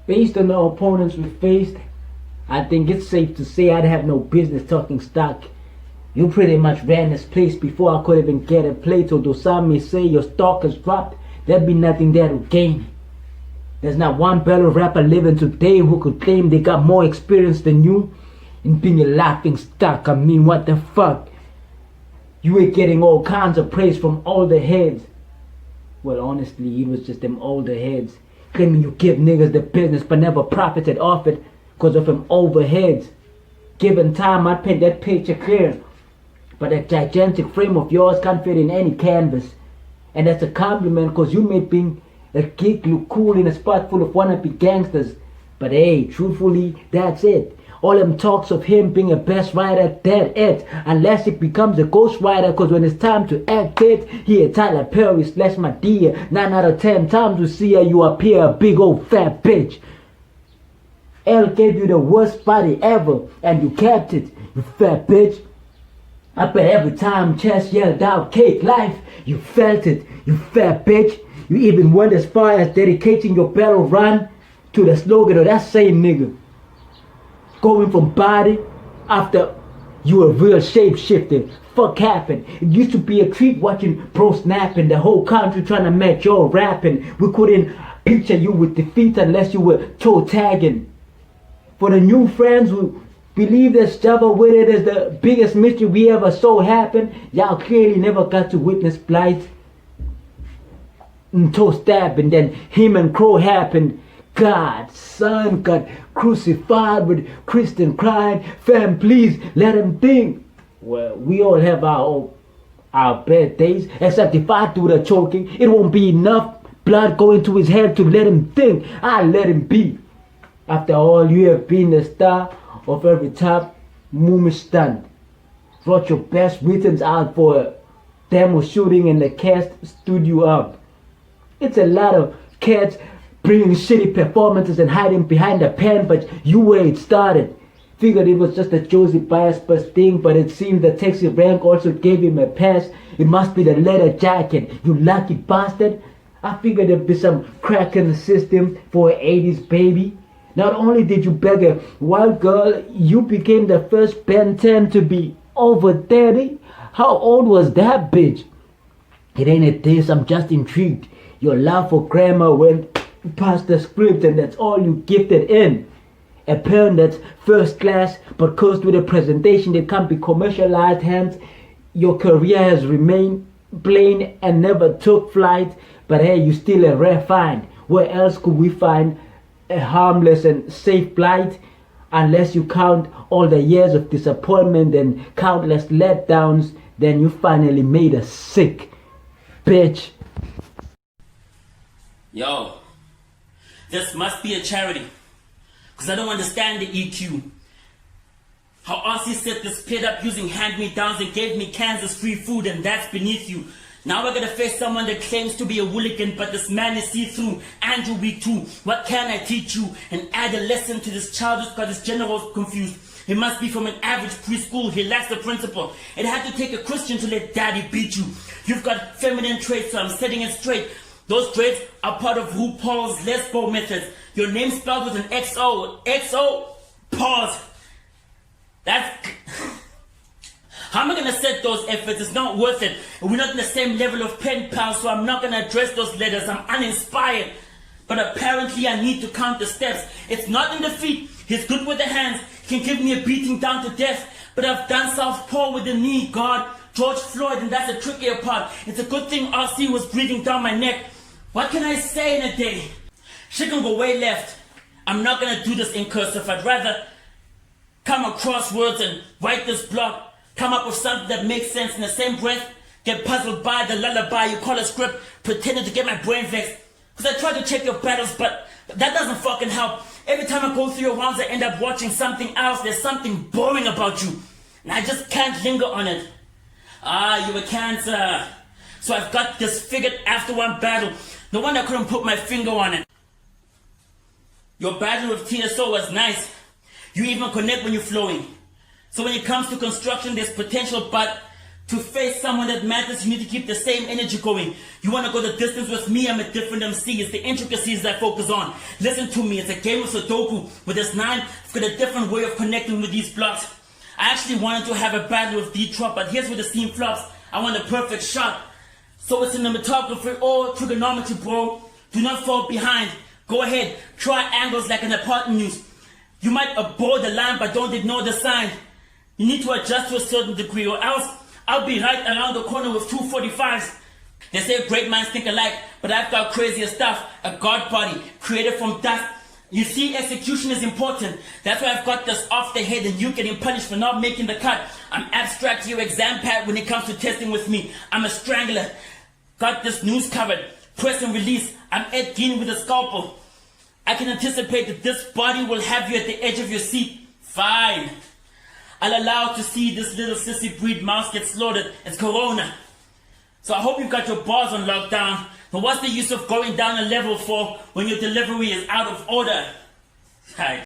Based on the opponents we faced, I think it's safe to say I'd have no business talking stock. You pretty much ran this place before I could even get a plate, although some may say your stock has dropped, there'd be nothing there to gain. There's not one battle rapper living today who could claim they got more experience than you in being a laughing stock. I mean, what the fuck? You ain't getting all kinds of praise from older heads. Well, honestly, it was just them older heads claiming you give niggas the business but never profited off it because of them overheads. Given time, I'd paint that picture clear. But that gigantic frame of yours can't fit in any canvas. And that's a compliment because you made being a geek look cool in a spot full of wannabe gangsters. But hey, truthfully, that's it. All them talks of him being a best writer, dead it. Unless it becomes a ghost writer, cause when it's time to act it, he a Tyler Perry / my dear. 9 out of 10 times we see her, you appear a big old fat bitch. L gave you the worst body ever, and you kept it, you fat bitch. I bet every time Chess yelled out cake life, you felt it, you fat bitch. You even went as far as dedicating your battle run to the slogan of that same nigga. Going from body after you a real shapeshifter. Fuck happened? It used to be a treat watching pro snapping. The whole country trying to match your rapping. We couldn't picture you with defeat unless you were toe tagging. For the new friends who believe that struggle with it is the biggest mystery we ever saw happen, y'all clearly never got to witness Blight. Toe stabbing, then him and Crow happened. God's son got crucified with Christian crying, fam, please let him think. Well, we all have our bad days, except if I do the choking, it won't be enough blood going to his head to let him think. I'll let him be. After all, you have been the star of every top movement stunt. Brought your best writtens out for a demo shooting and the cast stood you up. It's a lot of cats bringing shitty performances and hiding behind the pen, but you where it started. Figured it was just a Josie Bias bus thing, but it seemed the taxi rank also gave him a pass. It must be the leather jacket, you lucky bastard. I figured there'd be some crack in the system for an 80s baby. Not only did you beg a wild girl, you became the first Ben 10 to be over 30. How old was that bitch? It ain't a diss, I'm just intrigued. Your love for grammar went past the script and that's all you gifted in. A parent that's first class but cursed with a presentation that can't be commercialized, hence your career has remained plain and never took flight. But hey, you still a rare find. Where else could we find a harmless and safe Blight? Unless you count all the years of disappointment and countless letdowns, then you finally made us sick, bitch. Yo, this must be a charity, cause I don't understand the EQ. How RC set this pit up using hand-me-downs and gave me Kansas free food, and that's beneath you. Now we're gonna face someone that claims to be a hooligan, but this man is see-through. Andrew week 2, what can I teach you? And add a lesson to this child who's got his generals confused. He must be from an average preschool, he lacks the principle. It had to take a Christian to let daddy beat you. You've got feminine traits, so I'm setting it straight. Those traits are part of RuPaul's lesbo methods. Your name spelled with an XO. XO? Pause. That's... How am I going to set those efforts? It's not worth it. We're not in the same level of pen pals, so I'm not going to address those letters. I'm uninspired. But apparently I need to count the steps. It's not in the feet. He's good with the hands. He can give me a beating down to death. But I've done southpaw with the knee, God. George Floyd, and that's the trickier part. It's a good thing RC was breathing down my neck. What can I say in a day? She can go way left. I'm not going to do this in cursive. I'd rather come across words and write this block. Come up with something that makes sense in the same breath. Get puzzled by the lullaby you call a script. Pretending to get my brain vexed. Because I try to check your battles, but that doesn't fucking help. Every time I go through your rounds, I end up watching something else. There's something boring about you. And I just can't linger on it. Ah, you were cancer. So I've got this figured after one battle. No wonder I couldn't put my finger on it. Your battle with TSO was nice. You even connect when you're flowing. So when it comes to construction, there's potential, but To face someone that matters, you need to keep the same energy going. You want to go the distance with me, I'm a different MC. It's the intricacies that I focus on. Listen to me, it's a game of Sudoku. With this 9, I've got a different way of connecting with these blocks. I actually wanted to have a battle with D-Trop, but here's where the scene flops. I want a perfect shot. So it's cinematography or trigonometry, bro. Do not fall behind. Go ahead, try angles like an apartment news. You might abort the line, but don't ignore the sign. You need to adjust to a certain degree, or else I'll be right around the corner with 245s. They say great minds think alike, but I've got crazier stuff. A God body, created from dust. You see, execution is important. That's why I've got this off the head and you getting punished for not making the cut. I'm abstract, your exam pad when it comes to testing with me. I'm a strangler. Got this news covered. Press and release. I'm Ed Gein with a scalpel. I can anticipate that this body will have you at the edge of your seat. Fine. I'll allow to see this little sissy breed mouse get slaughtered. It's Corona. So I hope you've got your bars on lockdown. But what's the use of going down a level for when your delivery is out of order? Hi.